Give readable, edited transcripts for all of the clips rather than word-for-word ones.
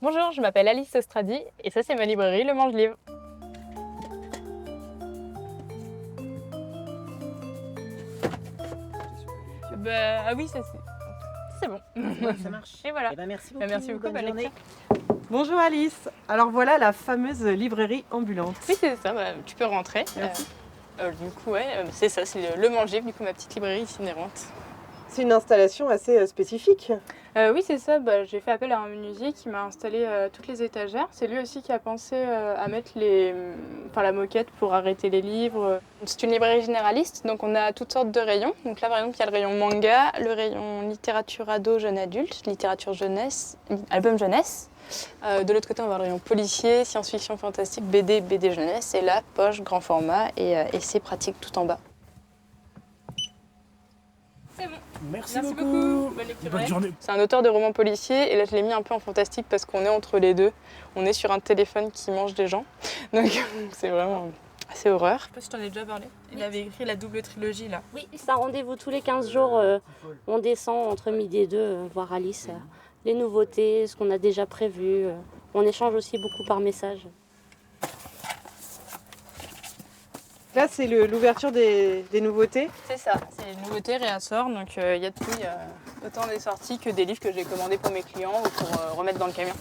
Bonjour, je m'appelle Alice Ostradi et ça c'est ma librairie Le Mange-Livre. Ah oui, ça c'est bon. Ça marche. Et voilà. Eh ben, merci beaucoup. Merci beaucoup, bonne journée. lecture. Bonjour Alice, alors voilà la fameuse librairie ambulante. Oui, c'est ça, tu peux rentrer. Merci. Du coup, c'est ça, c'est le Mange-Livre, du coup ma petite librairie itinérante. C'est une installation assez spécifique. Oui, c'est ça, j'ai fait appel à un menuisier qui m'a installé toutes les étagères. C'est lui aussi qui a pensé à mettre la moquette pour arrêter les livres. C'est une librairie généraliste, donc on a toutes sortes de rayons. Donc là, par exemple, il y a le rayon manga, le rayon littérature ado, jeune adulte, littérature jeunesse, album jeunesse. De l'autre côté, on va avoir le rayon policier, science-fiction fantastique, BD jeunesse, et là, poche, grand format et essai pratique tout en bas. C'est bon. Merci beaucoup. Bonne lecture. Bonne journée. C'est un auteur de romans policiers et là je l'ai mis un peu en fantastique parce qu'on est entre les deux. On est sur un téléphone qui mange des gens. Donc c'est vraiment assez horreur. Je sais pas si je t'en ai déjà parlé. Il avait écrit la double trilogie là. Oui, c'est un rendez-vous tous les 15 jours. On descend entre midi et 2 voir Alice. Les nouveautés, ce qu'on a déjà prévu. On échange aussi beaucoup par message. Là c'est l'ouverture des nouveautés. C'est ça, c'est les nouveautés réassort. Donc il y a de tout. Il y a autant des sorties que des livres que j'ai commandés pour mes clients ou pour remettre dans le camion.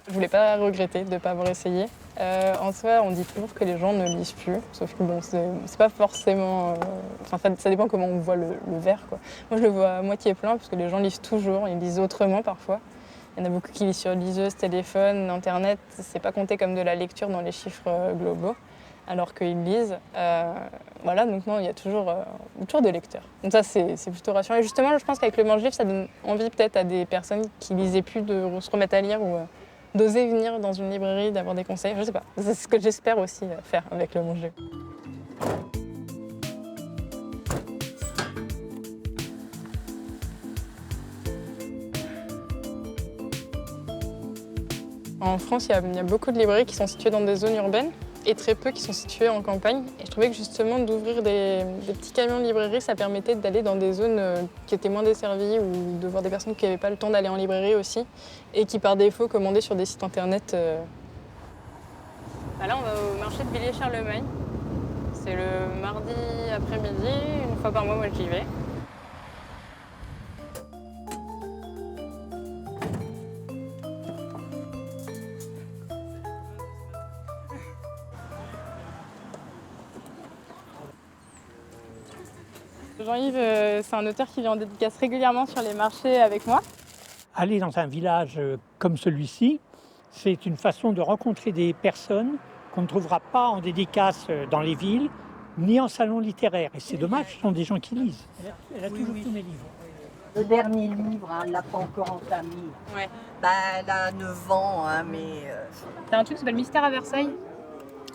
Je voulais pas regretter de ne pas avoir essayé. En soi, on dit toujours que les gens ne lisent plus, sauf que bon, c'est pas forcément. Ça dépend comment on voit le verre, quoi. Moi, je le vois à moitié plein parce que les gens lisent toujours, ils lisent autrement parfois. Il y en a beaucoup qui lisent sur liseuse, téléphone, internet. C'est pas compté comme de la lecture dans les chiffres globaux, alors qu'ils lisent. Voilà, donc non, il y a toujours des lecteurs. Donc ça, c'est plutôt rassurant. Et justement, je pense qu'avec le Mange-Livre, ça donne envie peut-être à des personnes qui lisaient plus de se remettre à lire ou d'oser venir dans une librairie, d'avoir des conseils. Je sais pas. C'est ce que j'espère aussi faire avec le Mange-Livre. En France, il y a beaucoup de librairies qui sont situées dans des zones urbaines et très peu qui sont situées en campagne. Et je trouvais que justement d'ouvrir des petits camions de librairie, ça permettait d'aller dans des zones qui étaient moins desservies ou de voir des personnes qui n'avaient pas le temps d'aller en librairie aussi et qui par défaut commandaient sur des sites internet. Là, on va au marché de Villiers-Charlemagne. C'est le mardi après-midi, une fois par mois, moi j'y vais. Jean-Yves, c'est un auteur qui vient en dédicace régulièrement sur les marchés avec moi. Aller dans un village comme celui-ci, c'est une façon de rencontrer des personnes qu'on ne trouvera pas en dédicace dans les villes, ni en salon littéraire. Et c'est dommage, ce sont des gens qui lisent. Elle a toujours tous mes livres. Le dernier livre, elle ne l'a pas encore entamé. Ouais. Elle a 9 ans, mais... T'as un truc qui s'appelle Mystère à Versailles.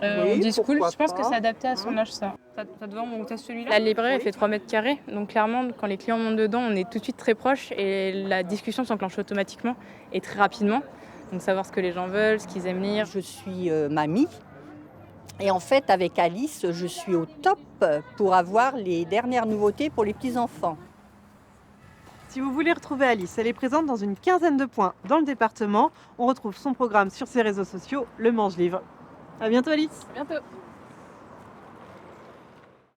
Oui, On dit school, pourquoi je pense pas. que c'est adapté à son âge ça. Ça doit monter celui-là. La librairie elle fait 3 mètres carrés, donc clairement quand les clients montent dedans, on est tout de suite très proche et la discussion s'enclenche automatiquement et très rapidement. Donc savoir ce que les gens veulent, ce qu'ils aiment lire. Je suis mamie. Et en fait, avec Alice, je suis au top pour avoir les dernières nouveautés pour les petits-enfants. Si vous voulez retrouver Alice, elle est présente dans une quinzaine de points dans le département. On retrouve son programme sur ses réseaux sociaux, Le Mange-Livre. À bientôt Alice. À bientôt.